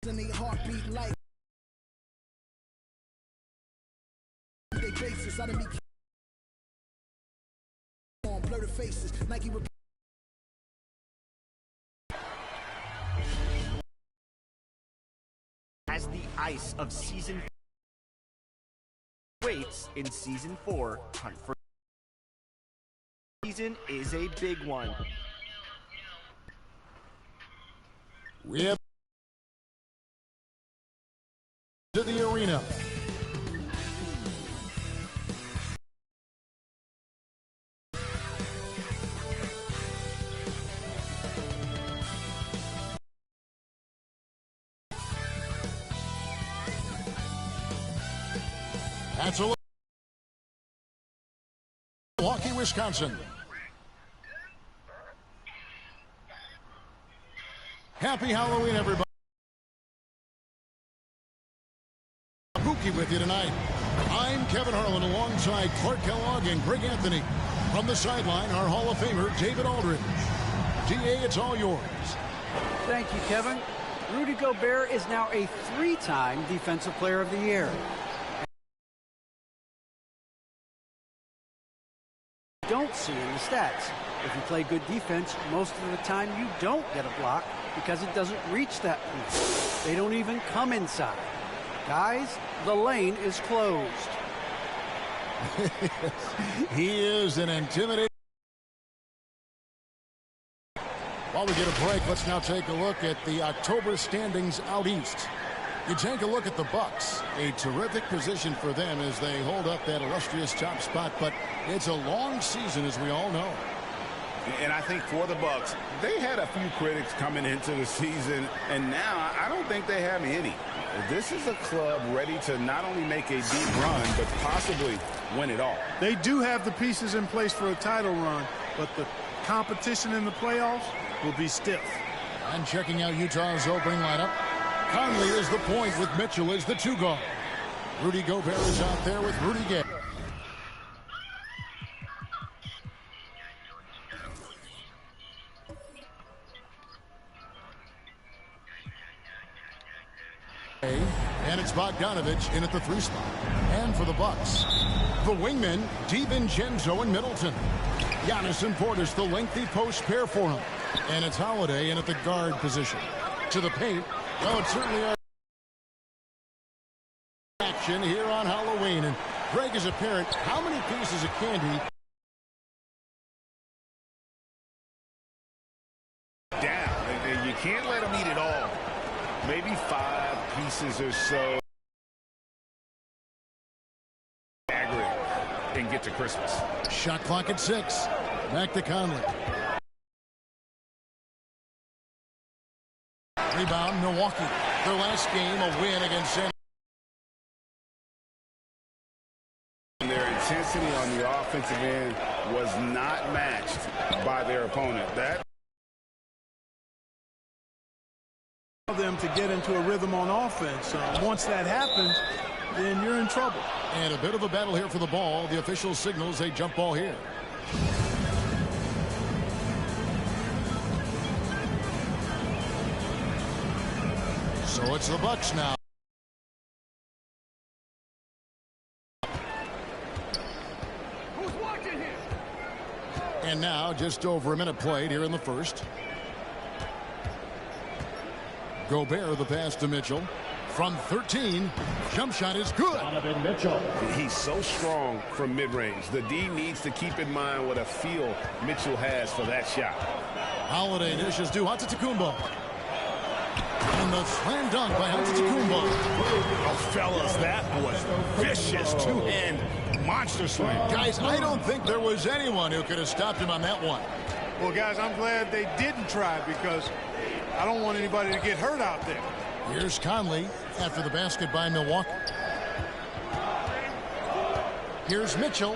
And they heartbeat like they bases. I done be on blur the faces. Nike as the ice of season waits in season 4. Hunt for season is a big one. We have to the arena. That's a Milwaukee, Wisconsin. Happy Halloween, everybody. Pookie with you tonight. I'm Kevin Harlan alongside Clark Kellogg and Greg Anthony. From the sideline, our Hall of Famer, David Aldridge. DA, it's all yours. Thank you, Kevin. Rudy Gobert is now a 3-time Defensive Player of the Year. Don't see in the stats. If you play good defense, most of the time you don't get a block because it doesn't reach that point. They don't even come inside. Guys, the lane is closed. He is an intimidating. While we get a break, let's now take a look at the October standings out east. You take a look at the Bucks. A terrific position for them as they hold up that illustrious top spot, but it's a long season, as we all know. And I think for the Bucks, they had a few critics coming into the season, and now I don't think they have any. This is a club ready to not only make a deep run, but possibly win it all. They do have the pieces in place for a title run, but the competition in the playoffs will be stiff. And checking out Utah's opening lineup, Conley is the point with Mitchell as the 2 guard. Rudy Gobert is out there with Rudy Gay. And it's Bogdanovich in at the 3 spot. And for the Bucks, the wingmen, DiVincenzo and Middleton. Giannis and Portis, the lengthy post pair for him. And it's Holiday in at the guard position. To the paint. Well, it's certainly our action here on Halloween. And Greg, as a parent, how many pieces of candy down? And you can't let them eat it all. Maybe 5 pieces or so. And get to Christmas. Shot clock at 6. Back to Conley. Rebound, Milwaukee. Their last game, a win against San. Their intensity on the offensive end was not matched by their opponent. That them to get into a rhythm on offense. Once that happens, then you're in trouble. And a bit of a battle here for the ball. The official signals a jump ball here. So it's the Bucks now. Who's watching here? And now just over a minute played here in the first. Gobert the pass to Mitchell. From 13, jump shot is good. Donovan Mitchell. He's so strong from mid-range. The D needs to keep in mind what a feel Mitchell has for that shot. Holiday dishes to Antetokounmpo. And the slam dunk by Antetokounmpo. Oh, fellas, that was vicious two-hand monster slam. Guys, I don't think there was anyone who could have stopped him on that one. Well, guys, I'm glad they didn't try because I don't want anybody to get hurt out there. Here's Conley after the basket by Milwaukee. Here's Mitchell.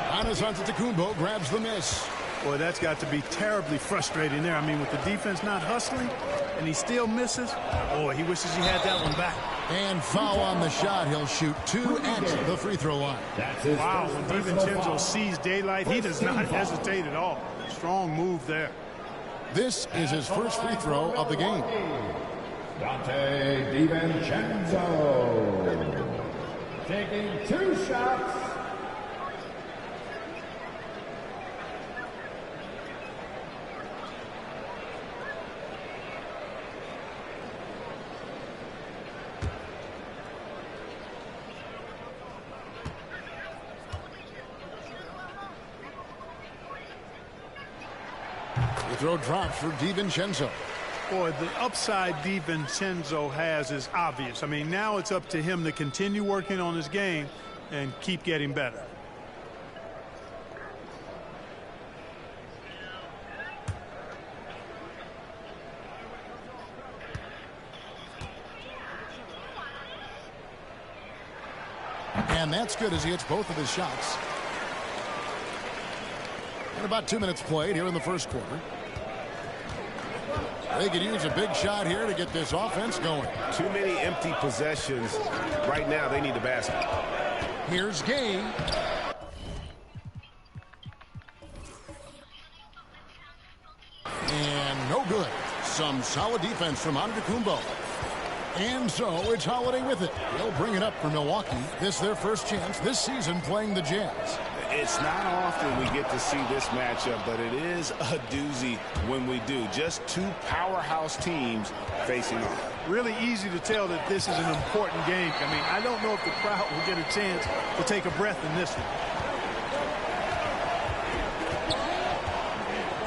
Giannis Antetokounmpo grabs the miss. Boy, that's got to be terribly frustrating there. I mean, with the defense not hustling and he still misses, boy, he wishes he had that one back. And foul on the shot. He'll shoot 2 at the free throw line. Wow, when DiVincenzo sees daylight, he does not hesitate at all. Strong move there. This is his first free throw of the game. Dante DiVincenzo taking 2 shots. The throw drops for DiVincenzo. Boy, the upside DiVincenzo has is obvious. I mean, now it's up to him to continue working on his game and keep getting better. And that's good as he hits both of his shots. And about 2 minutes played here in the first quarter. They could use a big shot here to get this offense going. Too many empty possessions. Right now, they need a basket. Here's Gay. And no good. Some solid defense from Antetokounmpo. And so it's Holiday with it. They'll bring it up for Milwaukee. This is their first chance this season playing the Jazz. It's not often we get to see this matchup, but it is a doozy when we do. Just 2 powerhouse teams facing off. Really easy to tell that this is an important game. I mean, I don't know if the crowd will get a chance to take a breath in this one.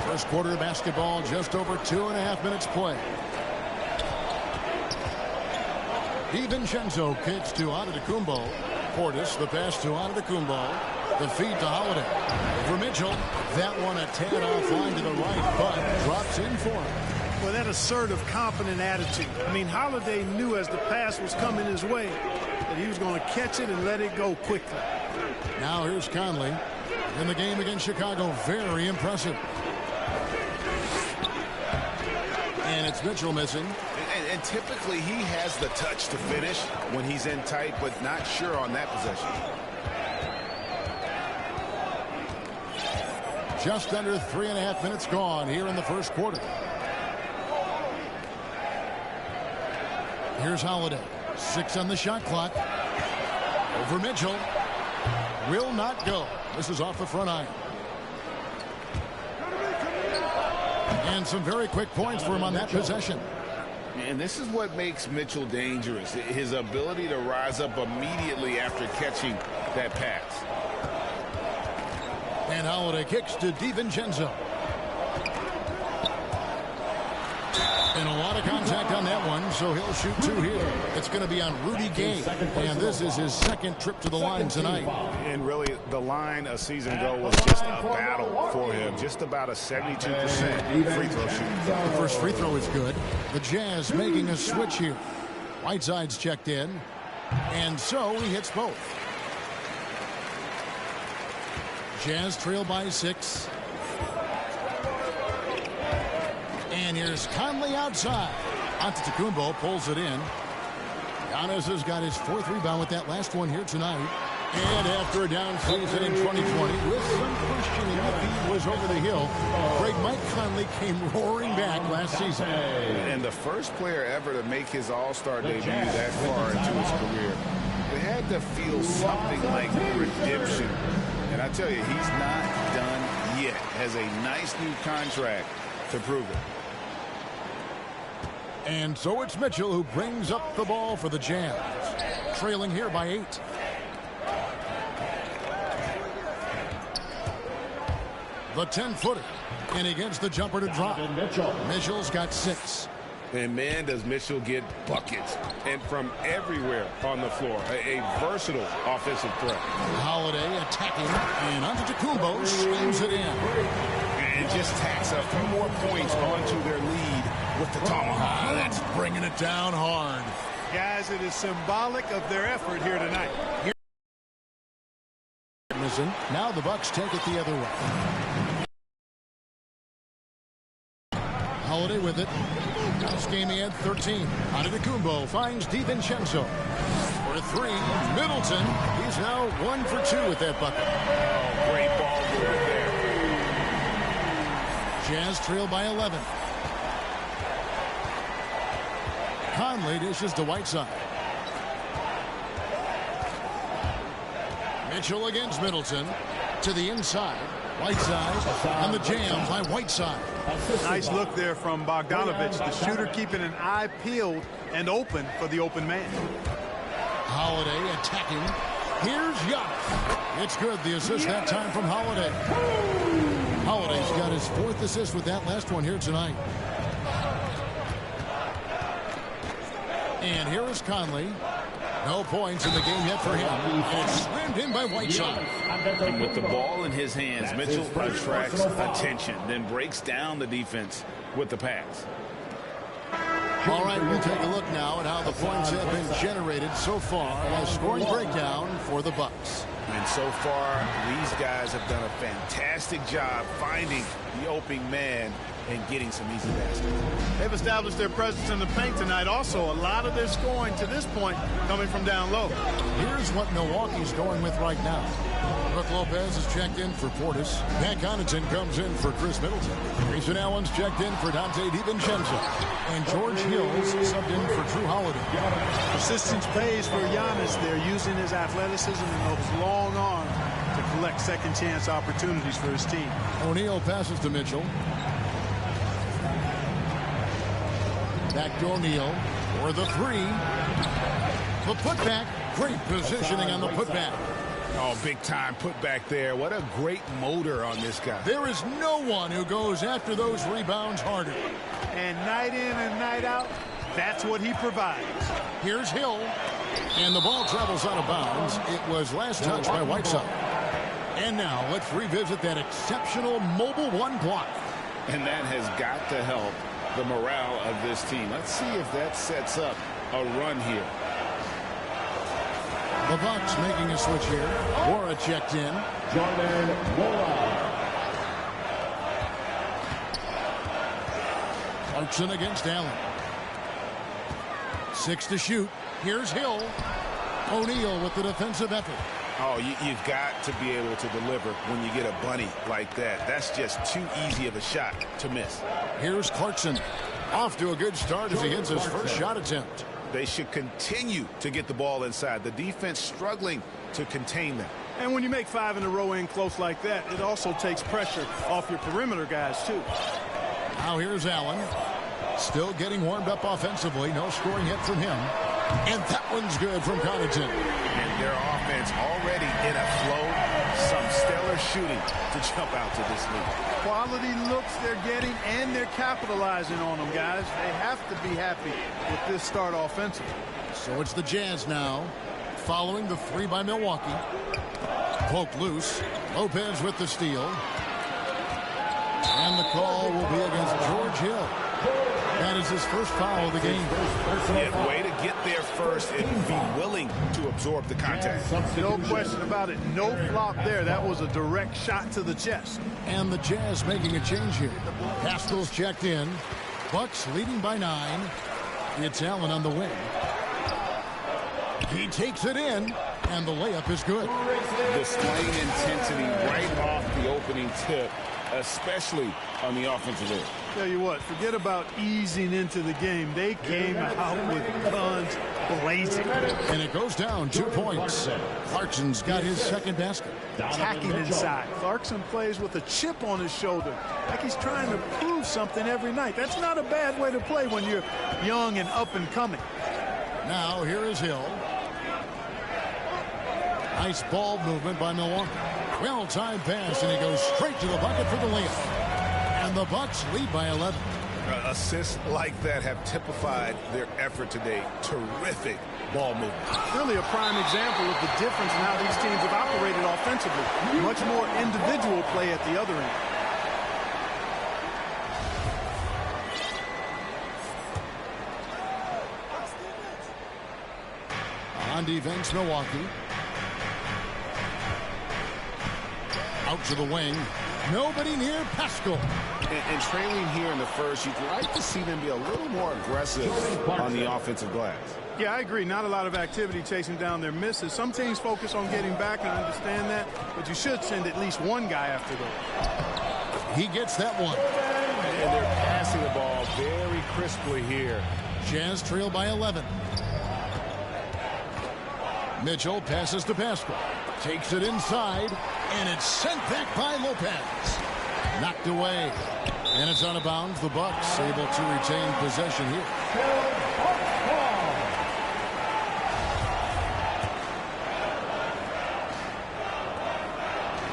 First quarter of basketball, just over 2.5 minutes play. DiVincenzo kicks to Antetokounmpo. Portis, the pass to Antetokounmpo. The feed to Holiday. For Mitchell, that one a tad offline to the right, but drops in for him. Well, that assertive, confident attitude. I mean, Holiday knew as the pass was coming his way that he was going to catch it and let it go quickly. Now here's Conley. In the game against Chicago, very impressive. And it's Mitchell missing. And typically he has the touch to finish when he's in tight, but not sure on that possession. Just under 3.5 minutes gone here in the first quarter. Here's Holiday. 6 on the shot clock. Over Mitchell. Will not go. This is off the front iron. And some very quick points for him on that possession. And this is what makes Mitchell dangerous. His ability to rise up immediately after catching that pass. And Holiday kicks to DiVincenzo. And a lot of contact on that one, so he'll shoot 2 here. It's going to be on Rudy Gay, and this is his second trip to the line tonight. And really, the line a season ago was just a battle for him. Just about a 72% free throw shoot. The first free throw is good. The Jazz making a switch here. Whiteside's checked in, and so he hits both. Jazz trail by 6. And here's Conley outside. Antetokounmpo pulls it in. Giannis has got his 4th rebound with that last one here tonight. And after a down season in 2020, with some questioning if he was over the hill, great Mike Conley came roaring back last season. And the first player ever to make his All-Star debut that far into his career. It had to feel something like redemption. And I tell you, he's not done yet. Has a nice new contract to prove it. And so it's Mitchell who brings up the ball for the Jazz. Trailing here by 8. The 10-footer. And he gets the jumper to drop. Mitchell's got 6. And man, does Mitchell get buckets. And from everywhere on the floor. A versatile offensive threat. Holiday attacking. And Antetokounmpo slams it in. And just tacks a few more points onto their lead with the tomahawk. That's bringing it down hard. Guys, it is symbolic of their effort here tonight. Now the Bucks take it the other way. Holiday with it. This game he had 13. Antetokounmpo finds DiVincenzo. For 3, Middleton. He's now 1 for 2 with that bucket. Oh, great ball movement there. Jazz trail by 11. Conley dishes to Whiteside. Mitchell against Middleton. To the inside. Whiteside. And the jam by Whiteside. Nice look there from Bogdanovich. The shooter keeping an eye peeled and open for the open man. Holiday attacking. Here's Giannis. It's good. The assist that time from Holiday. Holiday's got his 4th assist with that last one here tonight. And here is Conley. No points in the game yet for him. And slammed in by Whiteside. And with the ball in his hands, Mitchell attracts attention, then breaks down the defense with the pass. All right, we'll take a look now at how the points have been generated so far. A scoring breakdown for the Bucks. And so far, these guys have done a fantastic job finding the opening man and getting some easy baskets. They've established their presence in the paint tonight. Also, a lot of their scoring to this point coming from down low. Here's what Milwaukee's going with right now. Brook Lopez is checked in for Portis. Pat Connaughton comes in for Chris Middleton. Grayson Allen's checked in for Dante DiVincenzo. And George Hill's subbed in for Drew Holiday. Persistence pays for Giannis. They're using his athleticism and those long arms to collect second chance opportunities for his team. O'Neal passes to Mitchell. Back to O'Neal for the 3. The putback. Great positioning on the putback. Oh, big time putback there. What a great motor on this guy. There is no one who goes after those rebounds harder. And night in and night out, that's what he provides. Here's Hill. And the ball travels out of bounds. It was last touched by Whiteside. And now let's revisit that exceptional mobile 1 block. And that has got to help the morale of this team. Let's see if that sets up a run here. The Bucks making a switch here. Wara checked in. Jordan Mola. Clarkson against Allen. 6 to shoot. Here's Hill. O'Neal with the defensive effort. Oh, you've got to be able to deliver when you get a bunny like that. That's just too easy of a shot to miss. Here's Clarkson. Off to a good start as he hits his first shot attempt. They should continue to get the ball inside. The defense struggling to contain them. And when you make 5 in a row in close like that, it also takes pressure off your perimeter guys, too. Now here's Allen. Still getting warmed up offensively. No scoring hit from him. And that one's good from Connaughton. And their offense already in a flow. Some stellar shooting to jump out to this lead. Quality looks they're getting, and they're capitalizing on them, guys. They have to be happy with this start offensively. So it's the Jazz now, following the 3 by Milwaukee. Poked loose. Lopez with the steal. And the call will be against George Hill. That is his first foul of the game. Yeah, way to get there first and be willing to absorb the contact. No question about it. No flop there. That was a direct shot to the chest. And the Jazz making a change here. Pascal's checked in. Bucks leading by 9. It's Allen on the wing. He takes it in, and the layup is good. Displaying intensity right off the opening tip, especially on the offensive end. Tell you what, forget about easing into the game. They came out with guns blazing. And it goes down 2 points. Clarkson's got his second basket. Attacking inside. Clarkson plays with a chip on his shoulder, like he's trying to prove something every night. That's not a bad way to play when you're young and up and coming. Now here is Hill. Nice ball movement by Milwaukee. Well-timed pass, and he goes straight to the bucket for the layup. And the Bucks lead by 11. Assists like that have typified their effort today. Terrific ball movement. Really a prime example of the difference in how these teams have operated offensively. Much more individual play at the other end. On defense, Milwaukee. Out to the wing. Nobody near Pascal. And trailing here in the first, you'd like to see them be a little more aggressive on the offensive glass. Yeah, I agree. Not a lot of activity chasing down their misses. Some teams focus on getting back, and I understand that, but you should send at least one guy after those. He gets that one. And they're passing the ball very crisply here. Jazz trail by 11. Mitchell passes to Pascal. Takes it inside, and it's sent back by Lopez. Knocked away, and it's out of bounds. The Bucks able to retain possession here.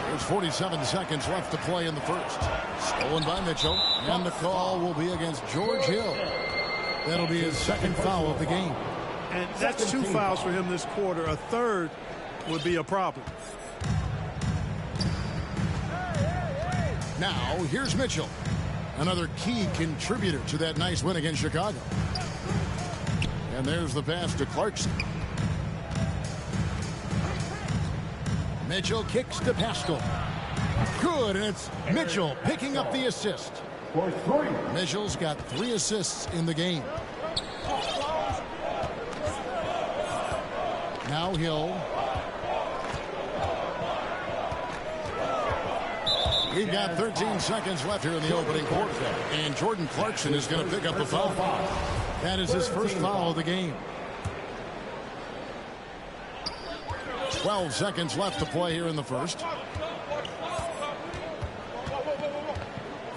There's 47 seconds left to play in the first. Stolen by Mitchell, and the call will be against George Hill. That'll be his second foul of the game. And that's 2 fouls for him this quarter. A third would be a problem. Now, here's Mitchell. Another key contributor to that nice win against Chicago. And there's the pass to Clarkson. Mitchell kicks to Pascal. Good, and it's Mitchell picking up the assist. Mitchell's got 3 assists in the game. Now Hill. We've got 13 seconds left here in the opening quarter. And Jordan Clarkson is going to pick up the foul. That is his first foul of the game. 12 seconds left to play here in the first.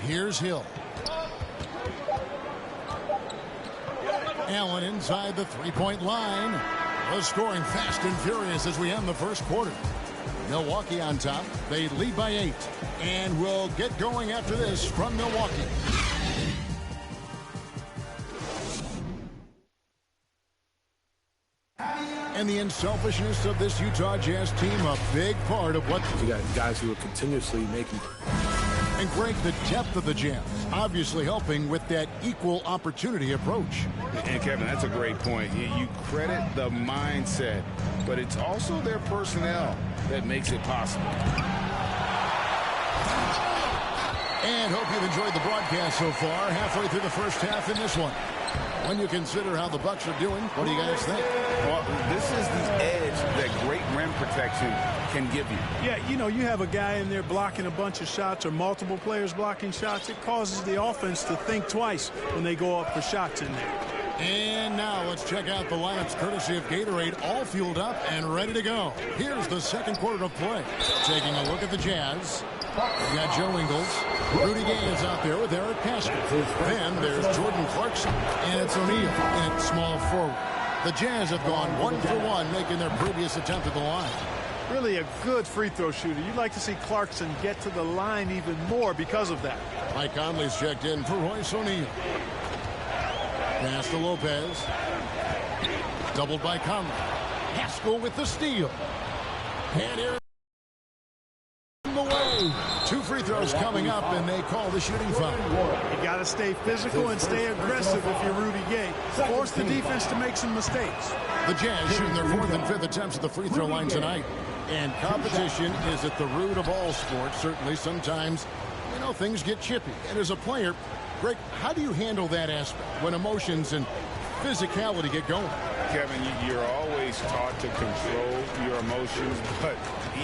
Here's Hill. Allen inside the three-point line. We're scoring fast and furious as we end the first quarter. Milwaukee on top. They lead by 8. And we'll get going after this from Milwaukee. And the unselfishness of this Utah Jazz team, a big part of what... You got guys who are continuously making... And Greg, the depth of the Jazz, obviously helping with that equal opportunity approach. And Kevin, that's a great point. You credit the mindset, but it's also their personnel that makes it possible. And hope you've enjoyed the broadcast so far. Halfway through the first half in this one. When you consider how the Bucks are doing, what do you guys think? Well, this is the edge that great rim protection can give you. Yeah, you know, you have a guy in there blocking a bunch of shots or multiple players blocking shots. It causes the offense to think twice when they go up for shots in there. And now let's check out the lineups courtesy of Gatorade, all fueled up and ready to go. Here's the second quarter of play. Taking a look at the Jazz. We got Joe Ingles. Rudy Gay is out there with Eric Pascal. Then there's Jordan Clarkson. And it's O'Neal in at small forward. The Jazz have gone 1 for 1, making their previous attempt at the line. Really a good free throw shooter. You'd like to see Clarkson get to the line even more because of that. Mike Conley's checked in for Royce O'Neal. Pass to Lopez. Doubled by Conley. Pascal with the steal. And here the way. 2 free throws coming up, and they call the shooting foul. You got to stay physical and stay aggressive if you're Rudy Gay. Force the defense to make some mistakes. The Jazz shooting their 4th and 5th attempts at the free throw line tonight. And competition is at the root of all sports. Certainly, sometimes, you know, things get chippy. And as a player, Greg, how do you handle that aspect when emotions and physicality get going? Kevin, you're always taught to control your emotions, but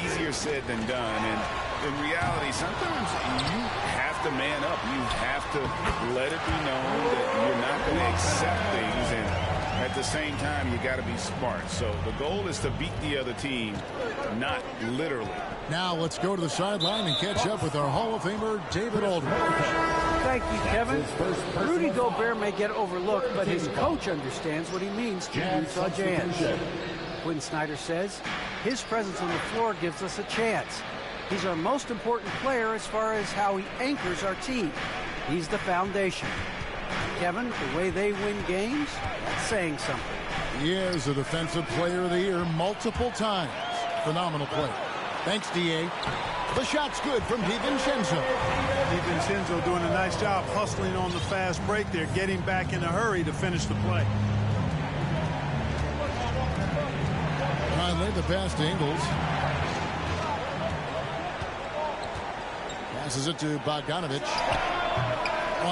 easier said than done. And in reality, sometimes you have to man up. You have to let it be known that you're not going to accept things. And at the same time, you got to be smart. So the goal is to beat the other team, not literally. Now let's go to the sideline and catch up with our Hall of Famer, David Aldridge. Thank you, Kevin. Rudy Gobert may get overlooked, but his coach understands what he means to Utah Jazz. Quinn Snyder says, his presence on the floor gives us a chance. He's our most important player as far as how he anchors our team. He's the foundation. Kevin, the way they win games, that's saying something. He is a Defensive Player of the Year multiple times. Phenomenal play. Thanks, D.A. The shot's good from DiVincenzo. DiVincenzo doing a nice job hustling on the fast break there, getting back in a hurry to finish the play. Finally, the pass to Ingles. Passes it to Bogdanovic.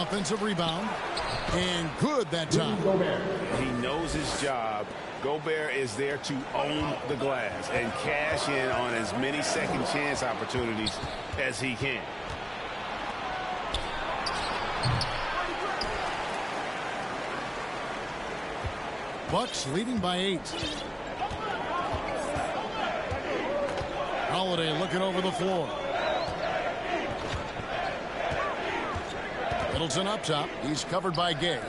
Offensive rebound. And good that time. He knows his job. Gobert is there to own the glass and cash in on as many second chance opportunities as he can. Bucks leading by 8. Holiday looking over the floor. Middleton up top. He's covered by Gay.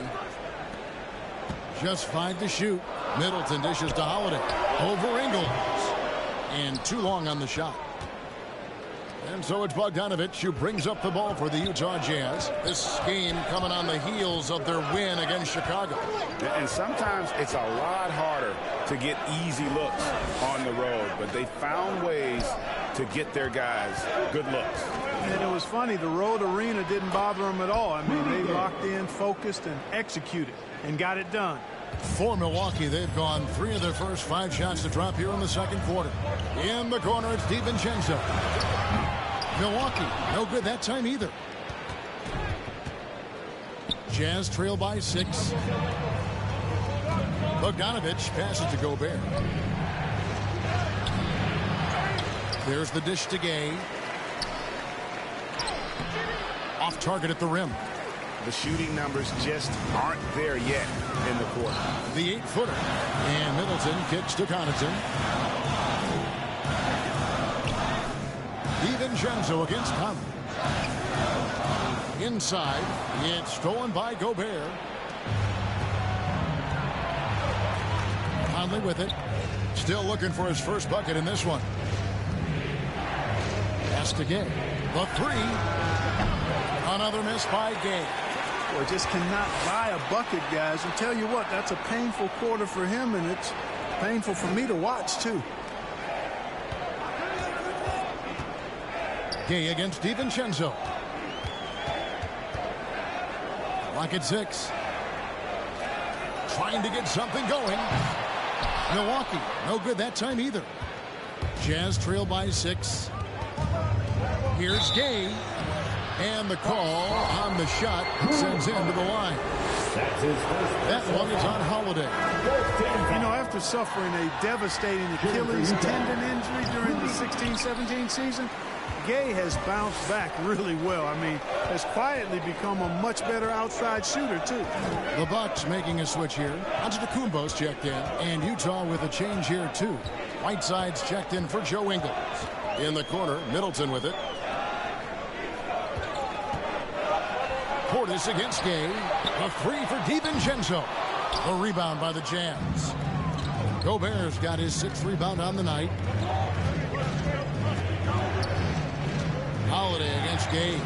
Just 5 to shoot. Middleton dishes to Holiday. Over Ingles. And too long on the shot. And so it's Bogdanovich who brings up the ball for the Utah Jazz. This game coming on the heels of their win against Chicago. And sometimes it's a lot harder to get easy looks on the road, but they found ways to get their guys good looks. And it was funny, the road arena didn't bother them at all. I mean, they locked in, focused, and executed, and got it done. For Milwaukee, they've gone 3 of their first 5 shots to drop here in the second quarter. In the corner, it's DiVincenzo. Milwaukee, no good that time either. Jazz trail by 6. Bogdanovich passes to Gobert. There's the dish to Gay. Off target at the rim. The shooting numbers just aren't there yet in the quarter. The 8-footer. And Middleton kicks to Connaughton. DiVincenzo against Conley. Inside. It's stolen by Gobert. Conley with it. Still looking for his first bucket in this one. Pass to Gay. The 3. Another miss by Gay. Boy, just cannot buy a bucket, guys. And tell you what, that's a painful quarter for him, and it's painful for me to watch, too. Gay against DiVincenzo. Lock at 6. Trying to get something going. Milwaukee, no good that time either. Jazz trail by 6. Here's Gay. And the call on the shot sends him to the line. That one is on Holiday. You know, after suffering a devastating Achilles tendon injury during the 16-17 season, Gay has bounced back really well. I mean, has quietly become a much better outside shooter, too. The Bucks making a switch here. Antetokounmpo's checked in, and Utah with a change here, too. Whiteside's checked in for Joe Ingles. In the corner, Middleton with it. Portis against Gay. A 3 for DiVincenzo. A rebound by the Jazz. Gobert's got his 6th rebound on the night. Holiday against Gay.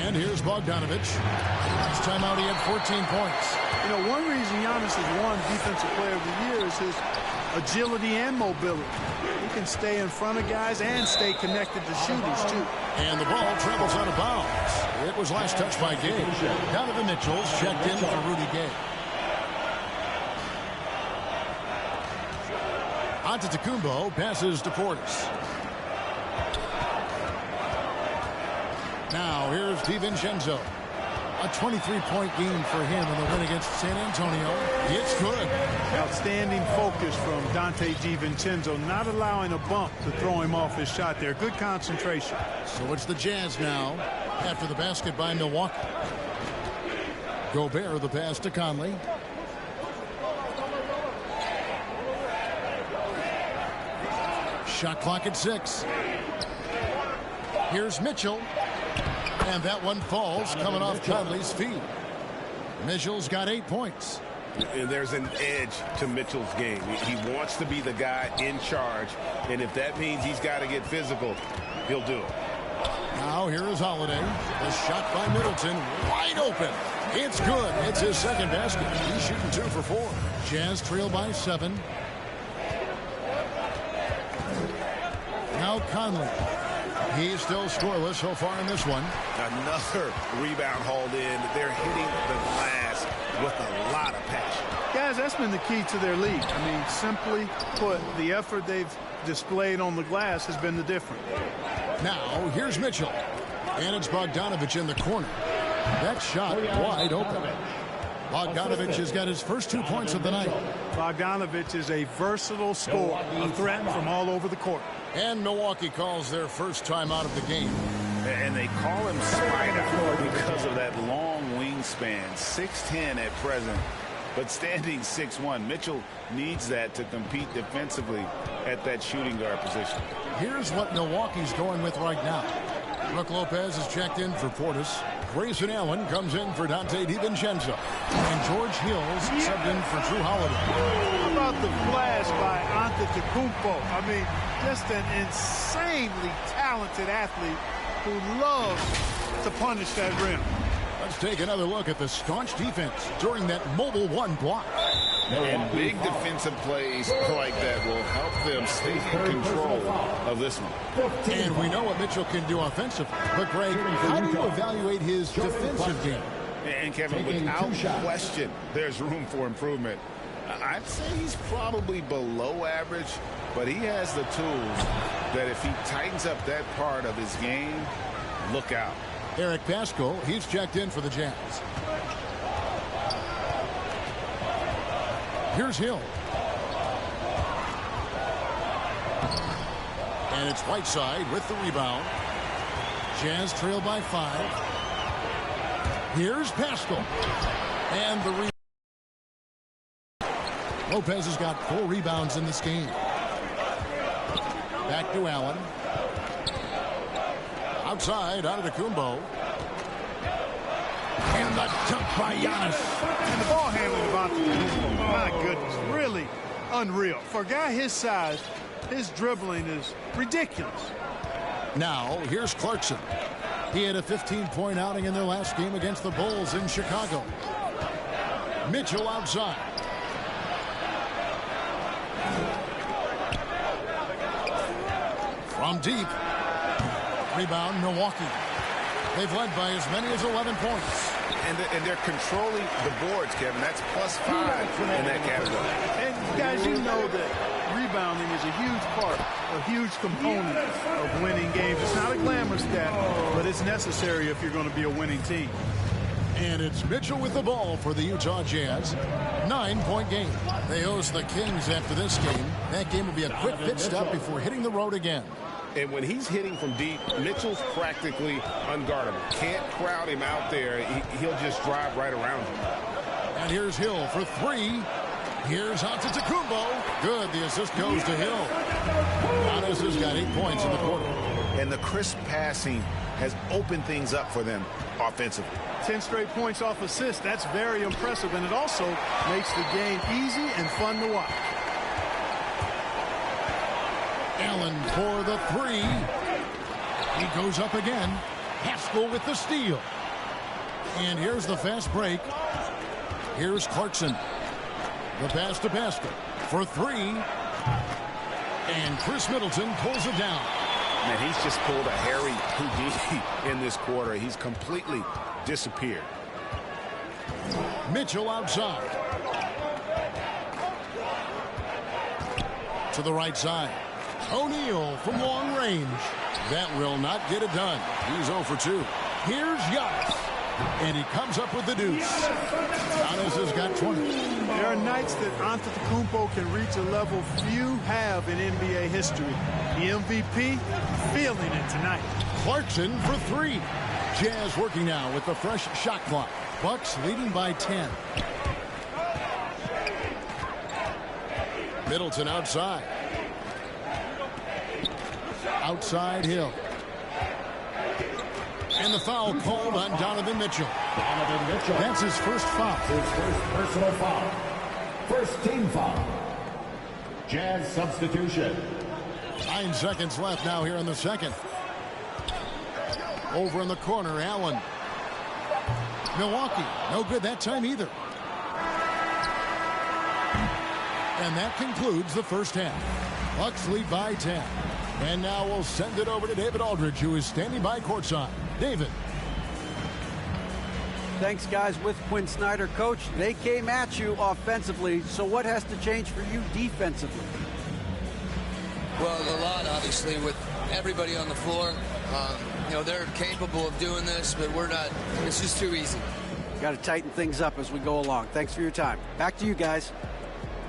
And here's Bogdanovich. Last time out he had 14 points. You know, one reason Giannis has won Defensive Player of the Year is his agility and mobility. He can stay in front of guys and stay connected to shooters, too. And the ball travels out of bounds. It was last touched by Gay. Donovan Mitchell's checked in for Rudy Gay. Antetokounmpo passes to Portis. Now here's DiVincenzo. A 23-point game for him in the win against San Antonio. It's good. Outstanding focus from Dante DiVincenzo, not allowing a bump to throw him off his shot there. Good concentration. So it's the Jazz now after the basket by Milwaukee. Gobert the pass to Conley. Shot clock at 6. Here's Mitchell. And that one falls coming off Conley's feet. Mitchell's got 8 points. And there's an edge to Mitchell's game. He wants to be the guy in charge. And if that means he's got to get physical, he'll do it. Now here is Holiday. The shot by Middleton. Wide open. It's good. It's his second basket. He's shooting 2 for 4. Jazz trail by 7. Now Conley. He's still scoreless so far in this one. Another rebound hauled in. They're hitting the glass with a lot of passion. Guys, that's been the key to their lead. I mean, simply put, the effort they've displayed on the glass has been the difference. Now, here's Mitchell. And it's Bogdanovich in the corner. That shot wide open. Bogdanovich has got his first 2 points of the night. Bogdanovich is a versatile scorer, a threat from all over the court. And Milwaukee calls their first time out of the game. And they call him Spider because of that long wing wingspan, 6'10" at present, but standing 6'1". Mitchell needs that to compete defensively at that shooting guard position. Here's what Milwaukee's going with right now. Brook Lopez is checked in for Portis. Grayson Allen comes in for Dante DiVincenzo. And George Hill's subbed in for Drew Holiday. How about the flash by Antetokounmpo? I mean, just an insanely talented athlete who loves to punish that rim. Let's take another look at the staunch defense during that mobile one block. And big defensive plays like that will help them stay in control of this one. And we know what Mitchell can do offensively. But, Greg, how do you evaluate his defensive game? And, Kevin, without question, there's room for improvement. I'd say he's probably below average, but he has the tools that if he tightens up that part of his game, look out. Eric Pascal, he's checked in for the Jazz. Here's Hill. And it's Whiteside with the rebound. Jazz trail by 5. Here's Pascal. And the rebound. Lopez has got 4 rebounds in this game. Back to Allen. Outside, Antetokounmpo. And the dunk by Giannis. And the ball handling of Antetokounmpo, my goodness, really unreal. For a guy his size, his dribbling is ridiculous. Now, here's Clarkson. He had a 15-point outing in their last game against the Bulls in Chicago. Mitchell outside. From deep. Rebound, Milwaukee. They've led by as many as 11 points. And they're controlling the boards, Kevin. That's +5 in that category. And, guys, you know that rebounding is a huge part, a huge component of winning games. It's not a glamour stat, but it's necessary if you're going to be a winning team. And it's Mitchell with the ball for the Utah Jazz. 9-point game. They host the Kings after this game. That game will be a quick pit stop before hitting the road again. And when he's hitting from deep, Mitchell's practically unguardable. Can't crowd him out there. He'll just drive right around him. And here's Hill for 3. Here's Antetokounmpo. Good. The assist goes to Hill. Giannis has got 8 points in the quarter. And the crisp passing has opened things up for them offensively. 10 straight points off assists. That's very impressive. And it also makes the game easy and fun to watch. Allen for the 3. He goes up again. Pascal with the steal. And here's the fast break. Here's Clarkson. The pass to Pascal for 3. And Chris Middleton pulls it down. Man, he's just pulled a Harry Houdini in this quarter. He's completely disappeared. Mitchell outside. To the right side. O'Neal from long range. That will not get it done. He's 0 for 2. Here's Giannis. And he comes up with the deuce. Giannis has got 20. There are nights that Antetokounmpo can reach a level few have in NBA history. The MVP feeling it tonight. Clarkson for 3. Jazz working now with the fresh shot clock. Bucks leading by 10. Middleton outside. Outside Hill. And the foul called on Donovan Mitchell. That's his first foul. His first personal foul. First team foul. Jazz substitution. 9 seconds left now here in the second. Over in the corner, Allen. Milwaukee, no good that time either. And that concludes the first half. Bucks lead by 10. And now we'll send it over to David Aldridge, who is standing by courtside. David. Thanks, guys. With Quinn Snyder, Coach, they came at you offensively. So what has to change for you defensively? Well, a lot, obviously, with everybody on the floor. You know, they're capable of doing this, but we're not. It's just too easy. Got to tighten things up as we go along. Thanks for your time. Back to you guys.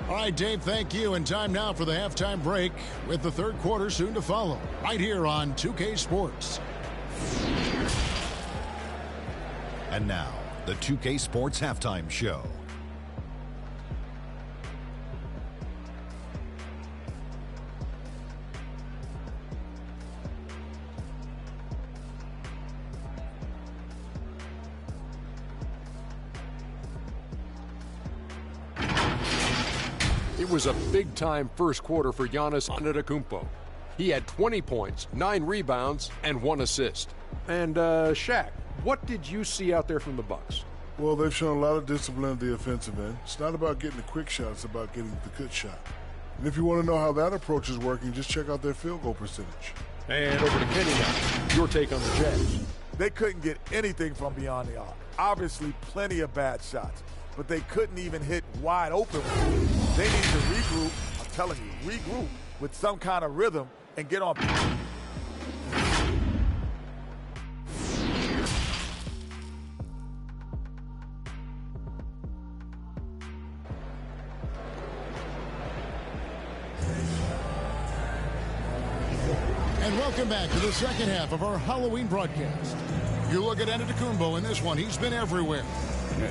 All right, Dave, thank you. And time now for the halftime break with the third quarter soon to follow. Right here on 2K Sports. And now, the 2K Sports Halftime Show. It was a big-time first quarter for Giannis Antetokounmpo. He had 20 points, 9 rebounds, and 1 assist. And, Shaq, what did you see out there from the Bucks? Well, they've shown a lot of discipline at the offensive end. It's not about getting the quick shot, it's about getting the good shot. And if you want to know how that approach is working, just check out their field goal percentage. And over to Kenny now. Your take on the Jazz. They couldn't get anything from beyond the arc. Obviously, plenty of bad shots, but they couldn't even hit wide open ones. They need to regroup, I'm telling you, regroup with some kind of rhythm and get on. And welcome back to the second half of our Halloween broadcast. You look at Antetokounmpo in this one, he's been everywhere.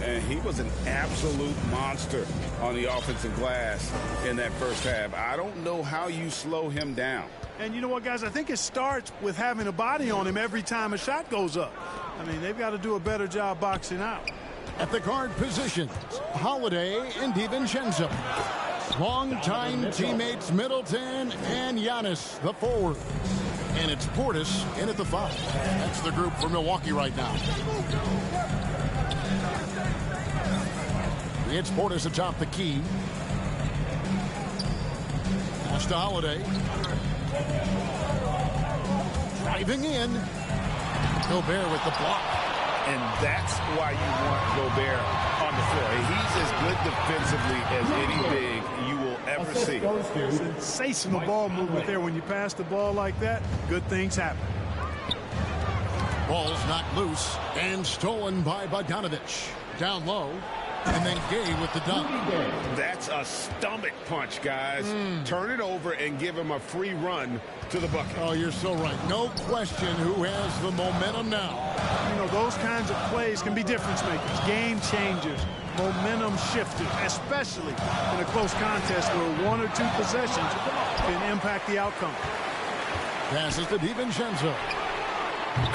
And he was an absolute monster on the offensive glass in that first half. I don't know how you slow him down. And you know what, guys? I think it starts with having a body on him every time a shot goes up. I mean, they've got to do a better job boxing out. At the guard positions, Holiday and DiVincenzo. Long-time teammates Middleton and Giannis, the forward. And it's Portis in at the 5. That's the group for Milwaukee right now. It's Portis atop the key. Pass to Holiday. Driving in. Gobert with the block. And that's why you want Gobert on the floor. He's as good defensively as any big you will ever see. Sensational ball movement there. When you pass the ball like that, good things happen. Ball's not loose and stolen by Bogdanovich. Down low. And then Gay with the dunk. That's a stomach punch, guys. Turn it over and give him a free run to the bucket. Oh, you're so right. No question who has the momentum now. You know, those kinds of plays can be difference makers, game changers, momentum shifters, especially in a close contest where 1 or 2 possessions can impact the outcome. Passes to DiVincenzo.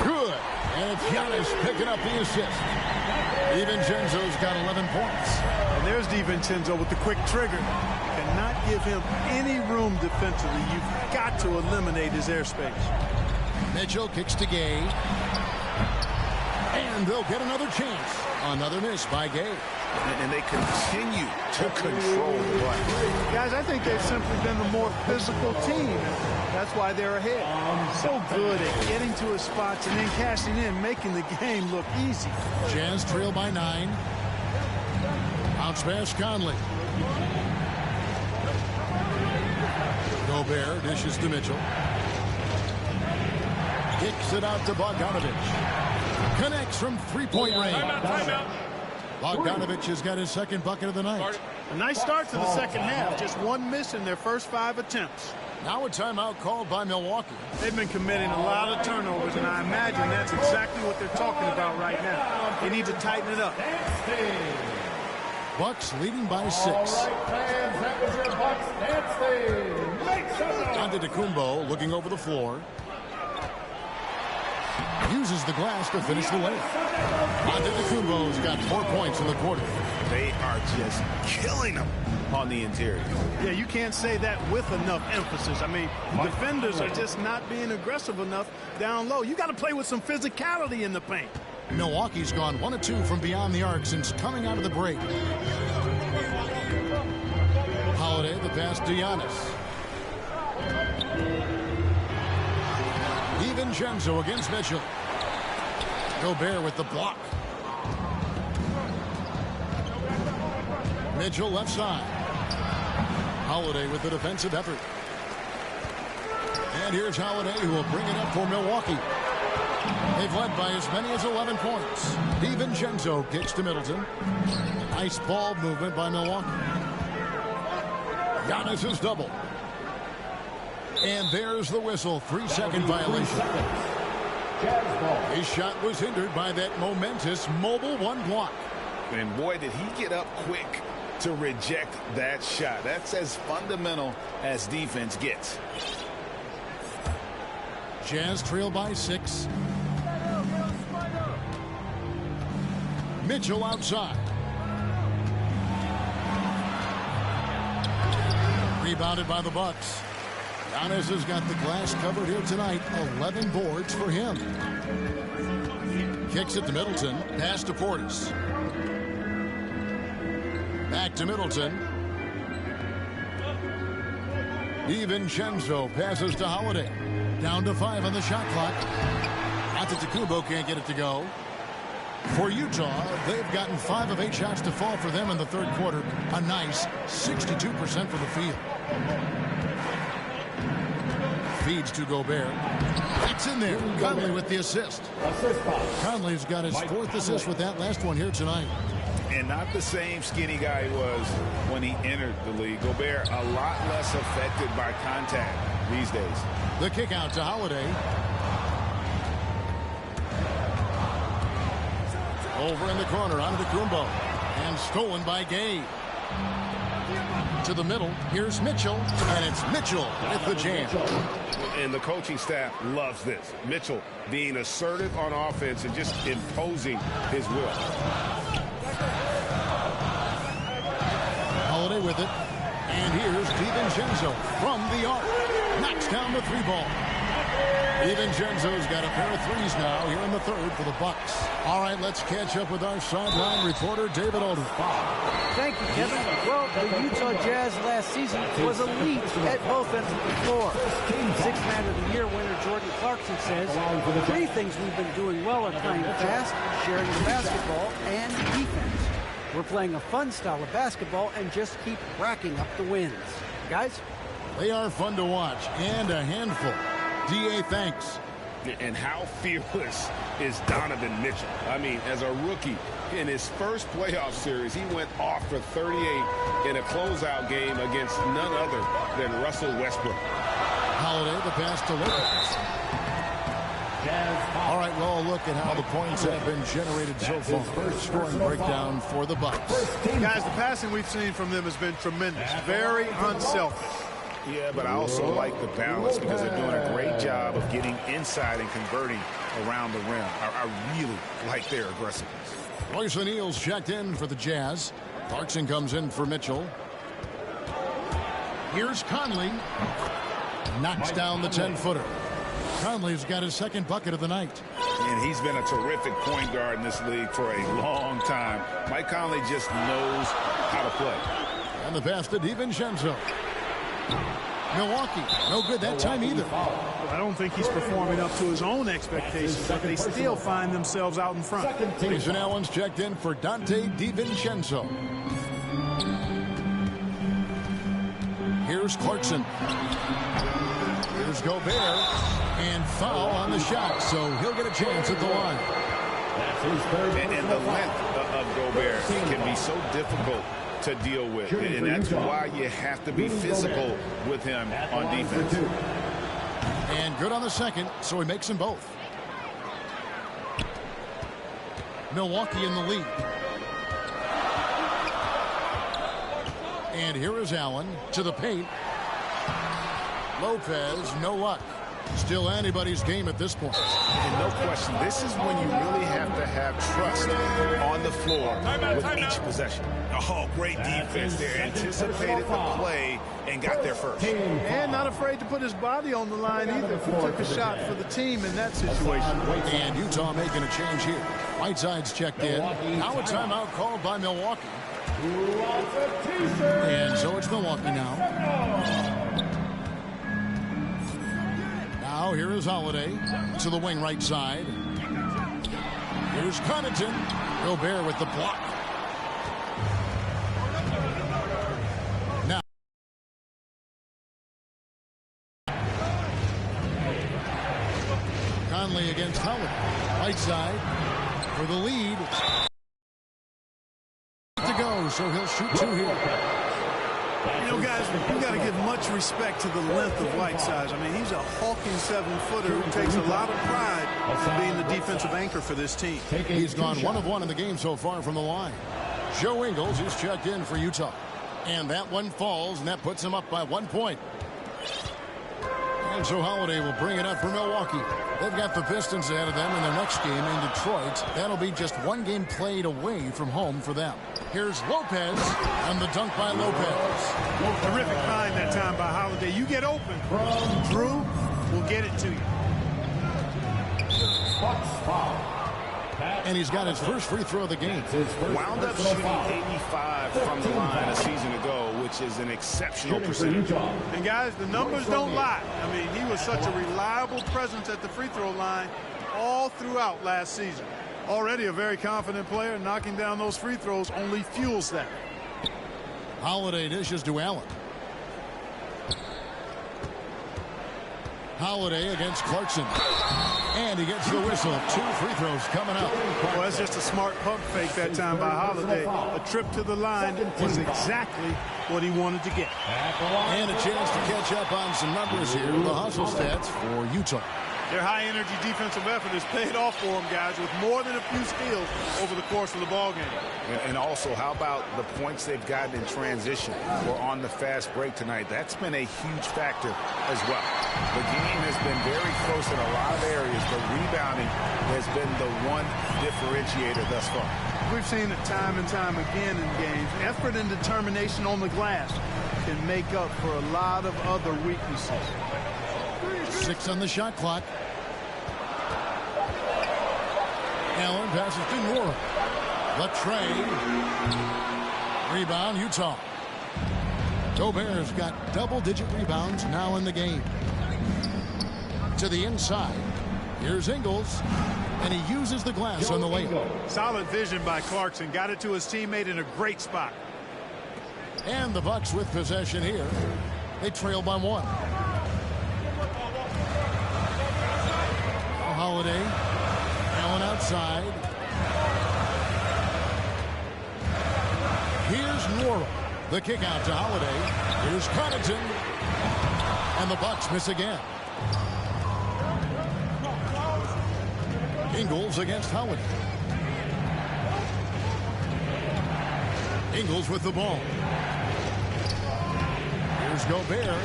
Good. And it's Giannis picking up the assist. DiVincenzo's got 11 points. And there's DiVincenzo with the quick trigger. Cannot give him any room defensively. You've got to eliminate his airspace. Mitchell kicks to Gay. And they'll get another chance. Another miss by Gay. And they continue to control the play. Guys, I think they've simply been the more physical team. That's why they're ahead. So good at getting to his spots and then cashing in, making the game look easy. Jazz trail by 9. Bounce pass Conley. Gobert dishes to Mitchell. Kicks it out to Bogdanovich. Connects from three-point range. Timeout. Bogdanovich has got his second bucket of the night. A nice start to the second half. Just 1 miss in their first 5 attempts. Now a timeout called by Milwaukee. They've been committing a lot of turnovers, and I imagine that's exactly what they're talking about right now. They need to tighten it up. Bucks leading by 6. Antetokounmpo looking over the floor. Uses the glass to finish the layup. Antetokounmpo's got 4 points in the quarter. They are just killing them on the interior. Yeah, you can't say that with enough emphasis. I mean, defenders are just not being aggressive enough down low. You got to play with some physicality in the paint. Milwaukee's gone 1 of 2 from beyond the arc since coming out of the break. Holiday, the pass to Giannis. DiVincenzo against Mitchell. Gobert with the block. Mitchell left side. Holiday with the defensive effort. And here's Holiday, who will bring it up for Milwaukee. They've led by as many as 11 points. DiVincenzo kicks to Middleton. Nice ball movement by Milwaukee. Giannis is double. And there's the whistle. 3-second violation. Jazz ball. His shot was hindered by that momentous mobile one block. And boy, did he get up quick to reject that shot. That's as fundamental as defense gets. Jazz trail by 6. Mitchell outside. Rebounded by the Bucks. Giannis has got the glass covered here tonight. 11 boards for him. Kicks it to Middleton. Pass to Portis. Back to Middleton. DiVincenzo passes to Holiday. Down to 5 on the shot clock. Antetokounmpo can't get it to go. For Utah, they've gotten 5 of 8 shots to fall for them in the third quarter. A nice 62% for the field. Feeds to Gobert. It's in there. Conley with the assist. Conley's got his 4th assist with that last one here tonight. And not the same skinny guy he was when he entered the league. Gobert a lot less affected by contact these days. The kick out to Holiday. Over in the corner, onto the Kumbo. And stolen by Gay. To the middle, here's Mitchell. And it's Mitchell with the jam. And the coaching staff loves this. Mitchell being assertive on offense and just imposing his will. Holiday with it. And here's DiVincenzo from the arc. Knocks down the 3-ball. DiVincenzo's got a pair of threes now here in the third for the Bucks. All right, let's catch up with our sideline reporter, David Alden. Thank you, Kevin. Well, the Utah Jazz last season was elite at both ends of the floor. Sixth Man of the Year winner Jordan Clarkson says, 3 things we've been doing well are playing fast, sharing the basketball, and defense. We're playing a fun style of basketball and just keep racking up the wins. Guys? They are fun to watch and a handful. D.A., thanks. And how fearless is Donovan Mitchell? I mean, as a rookie, in his first playoff series, he went off for 38 in a closeout game against none other than Russell Westbrook. Holiday, the pass to Lopez. All right, well, look at how the points have been generated so far. First scoring breakdown for the Bucks. Guys, the passing we've seen from them has been tremendous. Very unselfish. Yeah, but I also like the balance because they're doing a great job of getting inside and converting around the rim. I really like their aggressiveness. Royce O'Neal's checked in for the Jazz. Clarkson comes in for Mitchell. Here's Conley. Knocks down the 10-footer. Conley's got his 2nd bucket of the night. And he's been a terrific point guard in this league for a long time. Mike Conley just knows how to play. And the pass to DiVincenzo. Milwaukee, no good that time either. I don't think he's performing up to his own expectations, but they still find themselves out in front. Jason Allen's checked in for Dante DiVincenzo. Here's Clarkson. Here's Gobert. And foul on the shot, so he'll get a chance at the line. And the length of Gobert can be so difficult to deal with, and that's why you have to be physical with him on defense. And good on the second, so he makes them both. Milwaukee in the lead. And here is Allen to the paint. Lopez, no luck. Still anybody's game at this point. And no question, this is when you really have to have trust on the floor with each possession. Oh, great defense there. Anticipated the play and got there first. And not afraid to put his body on the line either if he took a shot for the team in that situation. And Utah making a change here. Whiteside's checked in. Now a timeout called by Milwaukee. And so it's Milwaukee now. Now here is Holiday to the wing right side. Here's Connaughton. Gobert with the block. Now Conley against Holiday. Right side for the lead. To go, so he'll shoot 2 here. You know, guys, you got to give much respect to the length of Whiteside. I mean, he's a hulking 7-footer who takes a lot of pride in being the defensive anchor for this team. He's gone 1 of 1 in the game so far from the line. Joe Ingles is checked in for Utah. And that one falls, and that puts him up by 1 point. And so Holiday will bring it up for Milwaukee. They've got the Pistons ahead of them in their next game in Detroit. That'll be just 1 game played away from home for them. Here's Lopez, and the dunk by Lopez. Terrific find that time by Holiday. You get open, Drew will get it to you. And he's got his first free throw of the game. Wound up shooting 85 from the line a season ago, which is an exceptional percentage. And guys, the numbers don't lie. I mean, he was such a reliable presence at the free throw line all throughout last season. Already a very confident player, knocking down those free throws only fuels that. Holiday dishes to Allen. Holiday against Clarkson. And he gets the whistle. 2 free throws coming up. Well, that's just a smart pump fake that time by Holiday. A trip to the line was exactly what he wanted to get. And a chance to catch up on some numbers here. The hustle stats for Utah. Their high-energy defensive effort has paid off for them, guys, with more than a few steals over the course of the ballgame. And also, how about the points they've gotten in transition or on the fast break tonight? That's been a huge factor as well. The game has been very close in a lot of areas, but rebounding has been the one differentiator thus far. We've seen it time and time again in games. Effort and determination on the glass can make up for a lot of other weaknesses. 6 on the shot clock. Allen passes to Nora. Latre. Rebound, Utah. Gobert's got double-digit rebounds now in the game. To the inside. Here's Ingles. And he uses the glass on the layup. Solid vision by Clarkson. Got it to his teammate in a great spot. And the Bucks with possession here. They trail by 1. Holiday. Allen outside. Here's Norrell. The kick out to Holiday. Here's Connaughton. And the Bucks miss again. Ingles against Holiday. Ingles with the ball. Here's Gobert.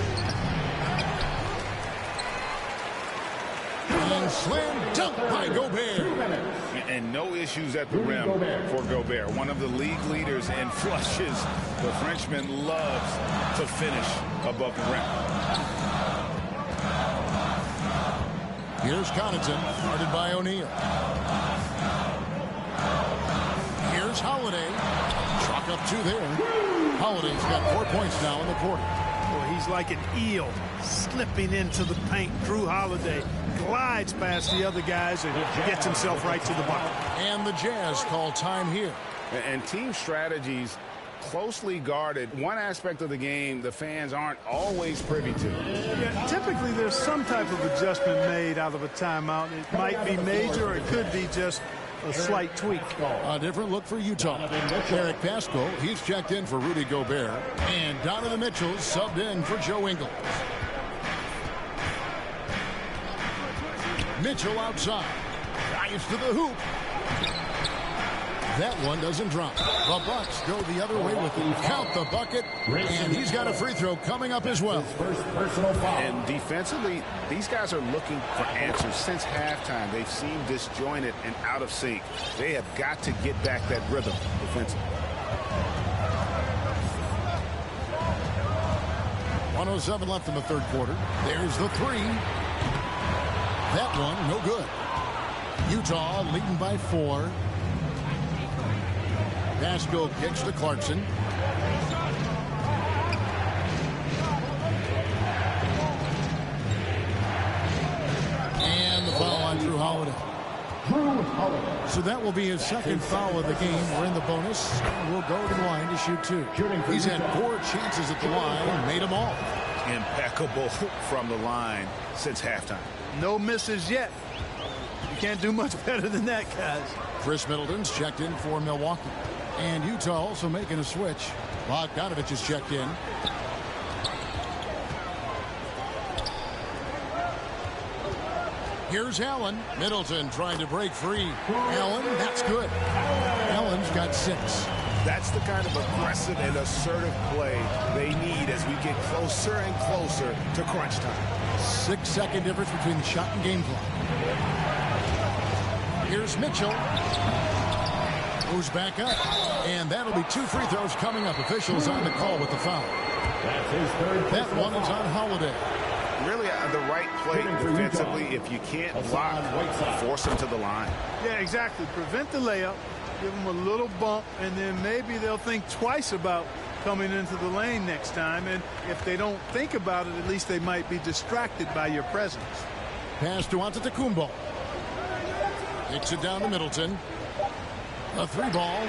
And slam dunk by Gobert. And no issues at the rim for Gobert. One of the league leaders in flushes. The Frenchman loves to finish above the rim. Here's Connaughton, guarded by O'Neal. Here's Holiday. Chalk up 2 there. Holiday's got 4 points now in the quarter. Well, he's like an eel slipping into the paint. Drew Holiday glides past the other guys and gets himself right to the bucket. And the Jazz call time here. And team strategies closely guarded. One aspect of the game the fans aren't always privy to. Yeah, typically there's some type of adjustment made out of a timeout. It might be major or it could be just a slight tweak. A different look for Utah. Eric Pascal, he's checked in for Rudy Gobert. And Donovan Mitchell subbed in for Joe Ingles. Mitchell outside. Drives to the hoop. That one doesn't drop. The Bucks go the other way with it. Count the bucket. And he's got a free throw coming up as well. And defensively, these guys are looking for answers since halftime. They've seemed disjointed and out of sync. They have got to get back that rhythm defensively. 1:07 left in the third quarter. There's the 3. That one, no good. Utah leading by 4. Pascal kicks to Clarkson. And the foul on Drew Holiday. So that will be his second foul of the game. We're in the bonus. We'll go to the line to shoot 2. He's had 4 chances at the line and made them all. Impeccable from the line since halftime. No misses yet. You can't do much better than that, guys. Chris Middleton's checked in for Milwaukee. And Utah also making a switch. Bogdanovich is checked in. Here's Allen. Middleton trying to break free. Allen, that's good. Allen's got 6. That's the kind of aggressive and assertive play they need as we get closer and closer to crunch time. 6-second difference between the shot and game clock. Here's Mitchell. Moves back up. And that'll be 2 free throws coming up. Officials on the call with the foul. That one is on Holiday. Really the right play defensively. If you can't block, force him to the line. Yeah, exactly. Prevent the layup. Give them a little bump, and then maybe they'll think twice about coming into the lane next time. And if they don't think about it, at least they might be distracted by your presence. Pass to Antetokounmpo. Kicks it down to Middleton. A 3-ball.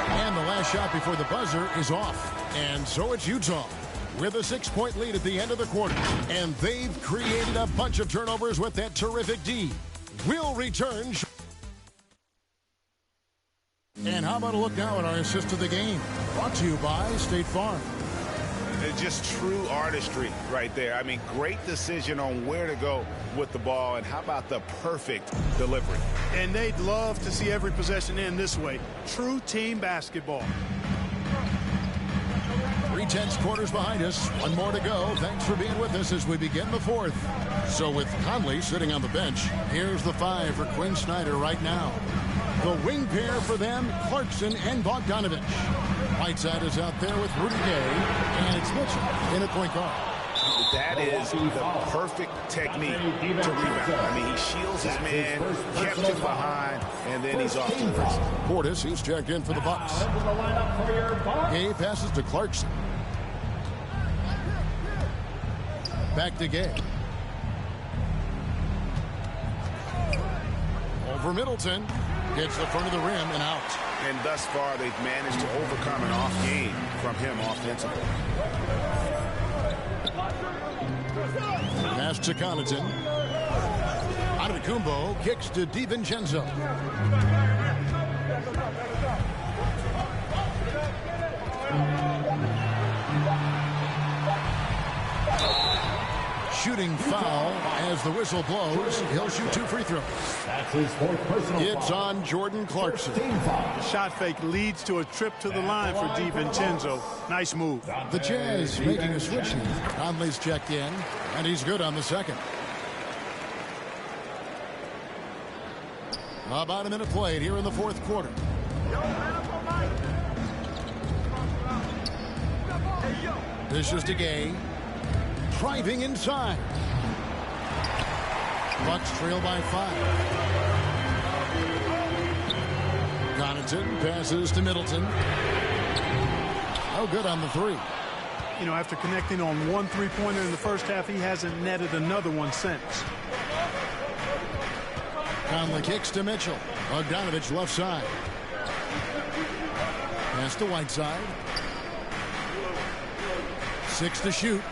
And the last shot before the buzzer is off. And so it's Utah with a 6-point lead at the end of the quarter. And they've created a bunch of turnovers with that terrific D. We'll return. And how about a look now at our assist of the game? Brought to you by State Farm. It's just true artistry right there. I mean, great decision on where to go with the ball, and how about the perfect delivery? And they'd love to see every possession end this way. True team basketball. 3/10 quarters behind us. One more to go. Thanks for being with us as we begin the 4th. So with Conley sitting on the bench, here's the 5 for Quinn Snyder right now. The wing pair for them, Clarkson and Bogdanovich. Whiteside is out there with Rudy Gay, and it's Mitchell in at point guard. That is the perfect technique to rebound. I mean, he shields his man, kept him behind, and then he's off to the races. Portis, he's checked in for the Bucks. Gay passes to Clarkson. Back to Gay. Over Middleton. Gets the front of the rim and out. And thus far, they've managed to overcome an off game from him offensively. Pass to Connaughton. Antetokounmpo kicks to DiVincenzo. Shooting foul as the whistle blows. He'll shoot 2 free throws. That's his 4th personal It's foul. on Jordan Clarkson. Shot fake leads to a trip to the line for DiVincenzo. Nice move. The Jazz making a switch here. Conley's checked in, and he's good on the second. About a minute played here in the 4th quarter. Dishes to Gay. Driving inside. Bucks trail by 5. Connaughton passes to Middleton. Oh, good on the 3. You know, after connecting on 1 3-pointer in the first half, he hasn't netted another one since. Conley kicks to Mitchell. Bogdanovich left side. Pass to Whiteside. 6 to shoot.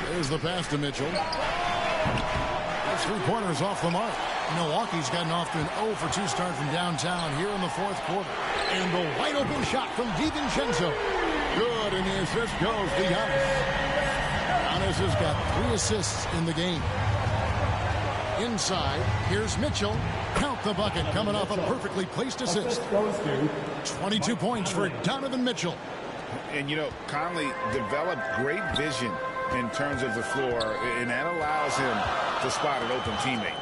There's the pass to Mitchell. Those 3-pointers off the mark. Milwaukee's gotten off to an 0-for-2 start from downtown here in the 4th quarter. And the wide open shot from DiVincenzo. Good, and the assist goes to Giannis. Giannis has got 3 assists in the game. Inside, here's Mitchell. Count the bucket, coming off a perfectly placed assist. 22 points for Donovan Mitchell. And, you know, Conley developed great vision in terms of the floor, and that allows him to spot an open teammate.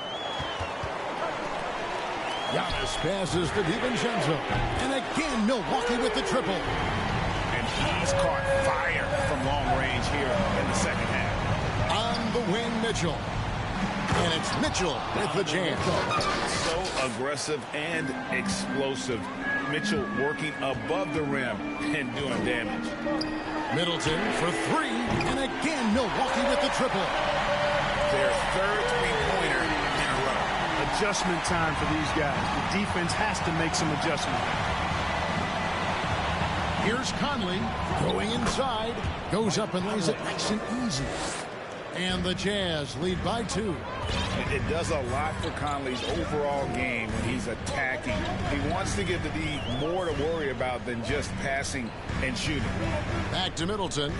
Giannis passes to DiVincenzo. And again, Milwaukee with the triple. And he's caught fire from long range here in the second half. On the wing, Mitchell. And it's Mitchell with the jam. So aggressive and explosive. Mitchell working above the rim and doing damage. Middleton for 3. And again, Milwaukee with the triple. Their 3rd 3-pointer in a row. Adjustment time for these guys. The defense has to make some adjustment. Here's Conley going inside. Goes up and lays it nice and easy. And the Jazz lead by 2. It does a lot for Conley's overall game when he's attacking. He wants to give the D more to worry about than just passing and shooting. Back to Middleton.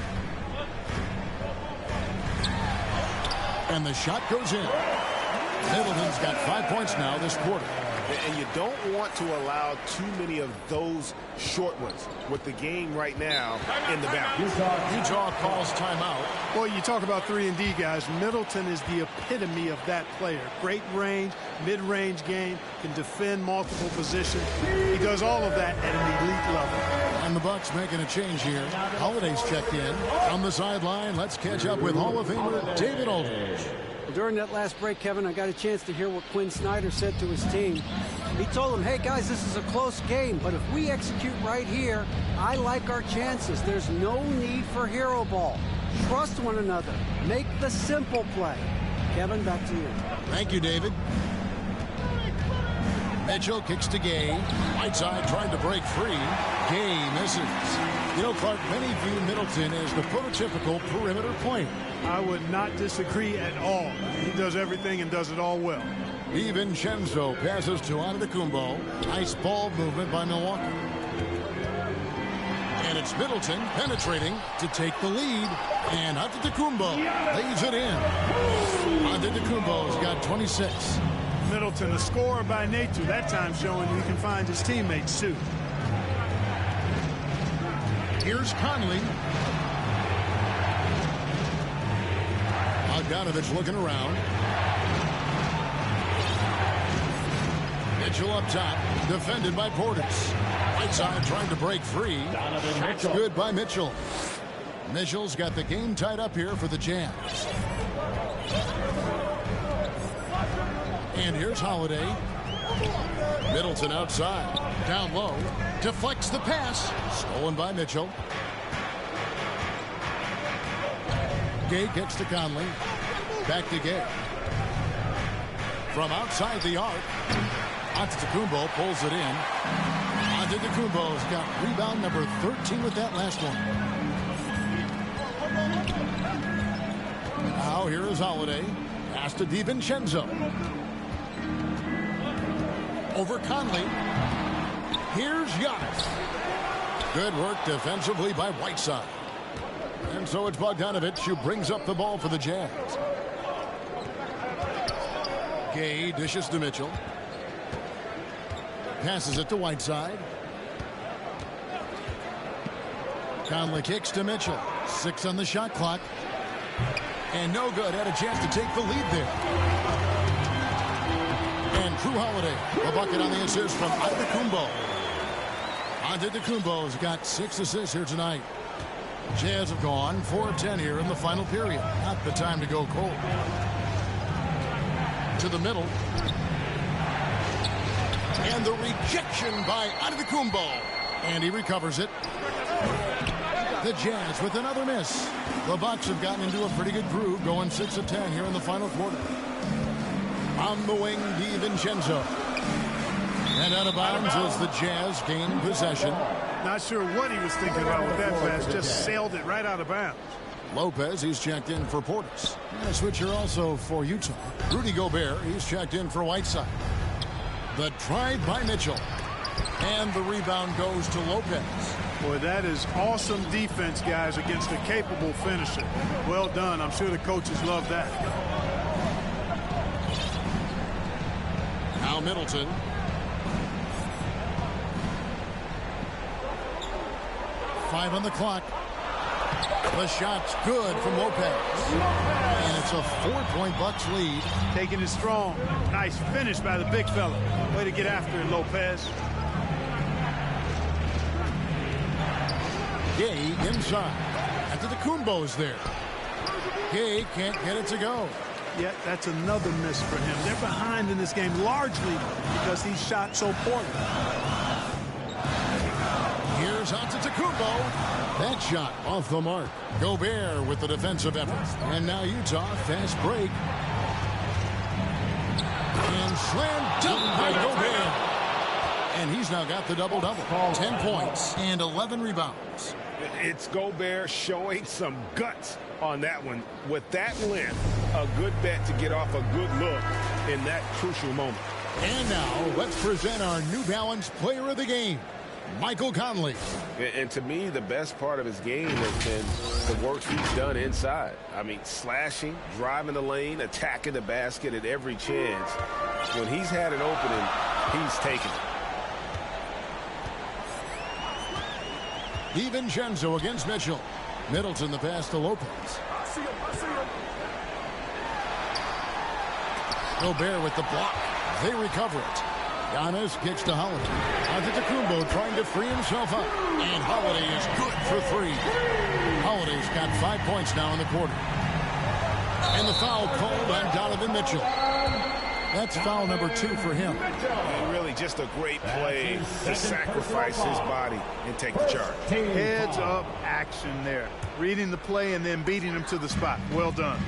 And the shot goes in. Middleton's got 5 points now this quarter. And you don't want to allow too many of those short ones with the game right now in the balance. Utah calls timeout. Boy, you talk about 3-and-D guys. Middleton is the epitome of that player. Great range, mid-range game, can defend multiple positions. He does all of that at an elite level. And the Bucks making a change here. Holiday's checked in. From the sideline, let's catch up with Hall of Famer David Aldridge. During that last break, Kevin, I got a chance to hear what Quinn Snyder said to his team. He told them, hey, guys, this is a close game, but if we execute right here, I like our chances. There's no need for hero ball. Trust one another. Make the simple play. Kevin, back to you. Thank you, David. Mitchell kicks to Gay. Whiteside trying to break free. Gay misses. You know, Clark, many view Middleton as the prototypical perimeter player. I would not disagree at all. He does everything and does it all well. DiVincenzo passes to Antetokounmpo. Nice ball movement by Milwaukee. And it's Middleton penetrating to take the lead. And Antetokounmpo lays it in. Antetokounmpo's got 26. Middleton, a scorer by nature, that time showing he can find his teammates too. Here's Conley. Bogdanovich looking around. Mitchell up top, defended by Portis. Whiteside trying to break free. Good by Mitchell. Mitchell's got the game tied up here for the Jazz. And here's Holiday. Middleton outside. Down low. Deflects the pass. Stolen by Mitchell. Gay kicks to Conley. Back to Gay. From outside the arc. Antetokounmpo pulls it in. Antetokounmpo's got rebound number 13 with that last one. Now here is Holiday. Pass to DiVincenzo. Over Conley. Here's Giannis. Good work defensively by Whiteside. And so it's Bogdanovich who brings up the ball for the Jazz. Gay dishes to Mitchell. Passes it to Whiteside. Conley kicks to Mitchell. 6 on the shot clock. And no good. Had a chance to take the lead there. And Drew Holiday, the bucket on the assist from Antetokounmpo. Antetokounmpo's got 6 assists here tonight. Jazz have gone 4 of 10 here in the final period. Not the time to go cold. To the middle. And the rejection by Antetokounmpo. And he recovers it. The Jazz with another miss. The Bucks have gotten into a pretty good groove, going 6 of 10 here in the final quarter. On the wing, DiVincenzo. And out of bounds as the Jazz gain possession. Not sure what he was thinking about with that pass. Just sailed it right out of bounds. Lopez, he's checked in for Portis. And a switcher also for Utah. Rudy Gobert, he's checked in for Whiteside. The drive by Mitchell. And the rebound goes to Lopez. Boy, that is awesome defense, guys, against a capable finisher. Well done. I'm sure the coaches love that. Now Middleton. Five on the clock. The shot's good from Lopez. And it's a 4-point Bucks lead. Taking it strong. Nice finish by the big fella. Way to get after it, Lopez. Gay inside. Antetokounmpo's there. Gay can't get it to go. Yeah, that's another miss for him. They're behind in this game largely because he shot so poorly. Here's Antetokounmpo. That shot off the mark. Gobert with the defensive effort. And now Utah, fast break. And slam dunk by Gobert. And he's now got the double-double. 10 points and 11 rebounds. It's Gobert showing some guts on that one. With that length, a good bet to get off a good look in that crucial moment. And now, let's present our New Balance Player of the Game, Michael Conley. And to me, the best part of his game has been the work he's done inside. I mean, slashing, driving the lane, attacking the basket at every chance. When he's had an opening, he's taken it. DiVincenzo against Mitchell. Middleton the pass to Lopez. Gobert with the block. They recover it. Giannis kicks to Holiday. Antetokounmpo trying to free himself up. And Holiday is good for 3. Holiday's got 5 points now in the quarter. And the foul called on Donovan Mitchell. That's foul number 2 for him. And really just a great play to sacrifice his body and take the charge. Heads up action there. Reading the play and then beating him to the spot. Well done.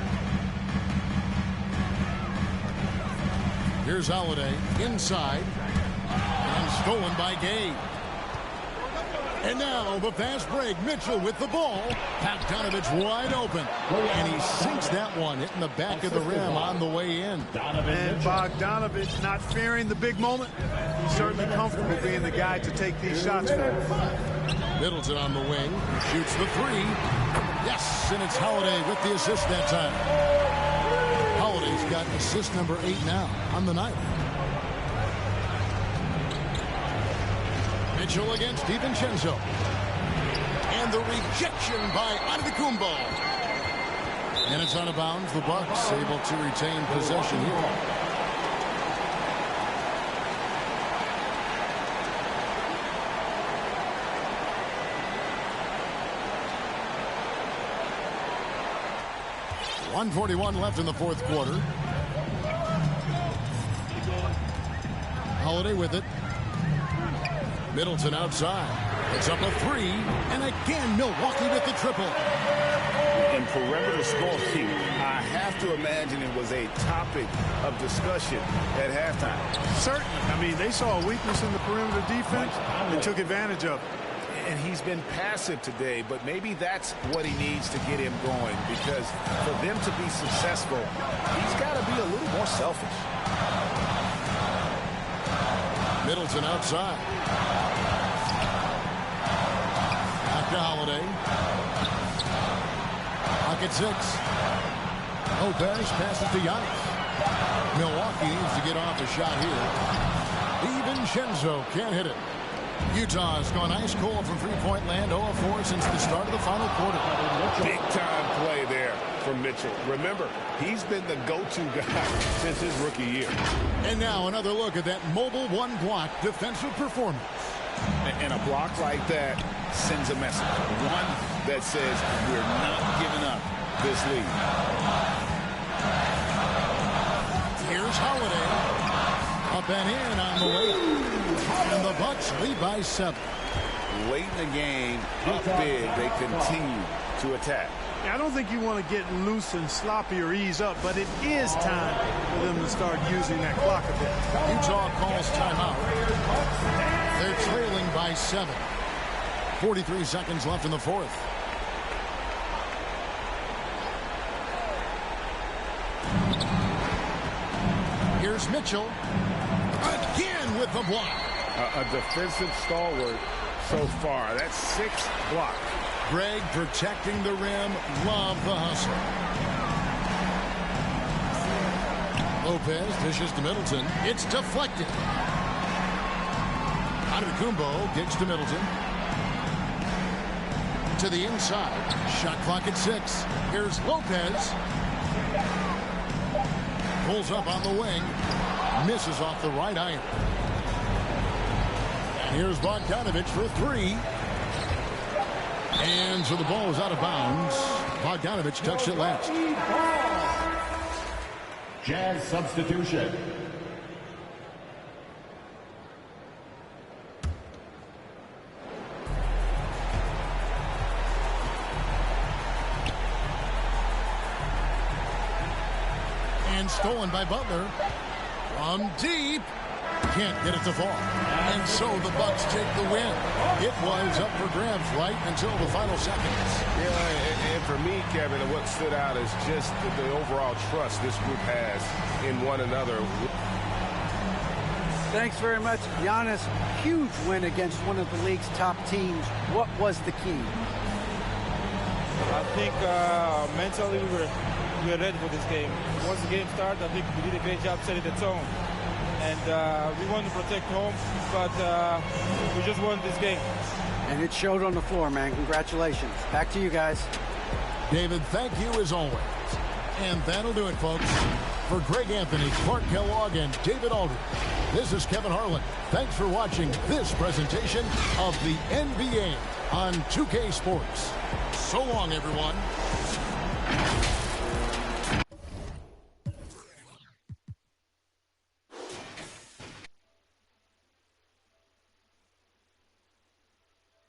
Here's Holiday inside and stolen by Gay. And now the fast break. Mitchell with the ball. Bogdanovich wide open. And he sinks that one, hitting the back of the rim on the way in. And Bogdanovich not fearing the big moment. He's certainly comfortable being the guy to take these shots for him. Middleton on the wing. Shoots the 3. Yes, and it's Holiday with the assist that time. Holiday's got assist number 8 now on the night. Mitchell against DiVincenzo. And the rejection by Antetokounmpo. And it's out of bounds. The Bucks able to retain possession here. .141 left in the fourth quarter. Holiday with it. Middleton outside. It's up a 3. And again, Milwaukee with the triple. In perimeter scoring, I have to imagine it was a topic of discussion at halftime. Certainly. I mean, they saw a weakness in the perimeter defense and took advantage of it. And he's been passive today, but maybe that's what he needs to get him going, because for them to be successful, he's got to be a little more selfish. Middleton outside. Back to Holiday. Pocket 6. Lopez passes to Giannis. Milwaukee needs to get off a shot here. DiVincenzo can't hit it. Utah's gone ice cold from three-point land, 0 of 4 since the start of the final quarter. Big-time play there from Mitchell. Remember, he's been the go-to guy since his rookie year. And now another look at that mobile one-block defensive performance. And a block like that sends a message. One that says, we're not giving up this lead. Here's Holiday. Up and in on the way. And the Bucks lead by 7. Late in the game, up big, they continue to attack. I don't think you want to get loose and sloppy or ease up, but it is time for them to start using that clock a bit. Utah calls timeout. They're trailing by 7. 43 seconds left in the fourth. Here's Mitchell. Again with the block. A defensive stalwart so far. That's 6 blocks. Greg protecting the rim. Love the hustle. Lopez dishes to Middleton. It's deflected. Antetokounmpo kicks to Middleton. To the inside. Shot clock at 6. Here's Lopez. Pulls up on the wing. Misses off the right iron. And here's Bogdanovich for 3. And so the ball is out of bounds. Bogdanovich touched it last. Jazz substitution. And stolen by Butler. From deep. Can't get it to fall. And so the Bucks take the win. It was up for grabs right until the final seconds. Yeah, and for me, Kevin, what stood out is just the overall trust this group has in one another. Thanks very much, Giannis. Huge win against one of the league's top teams. What was the key? I think mentally we were ready for this game. Once the game started, I think we did a great job setting the tone. And we want to protect home, but we just won this game. And it showed on the floor, man. Congratulations. Back to you guys. David, thank you as always. And that'll do it, folks. For Greg Anthony, Clark Kellogg, and David Aldridge, this is Kevin Harlan. Thanks for watching this presentation of the NBA on 2K Sports. So long, everyone.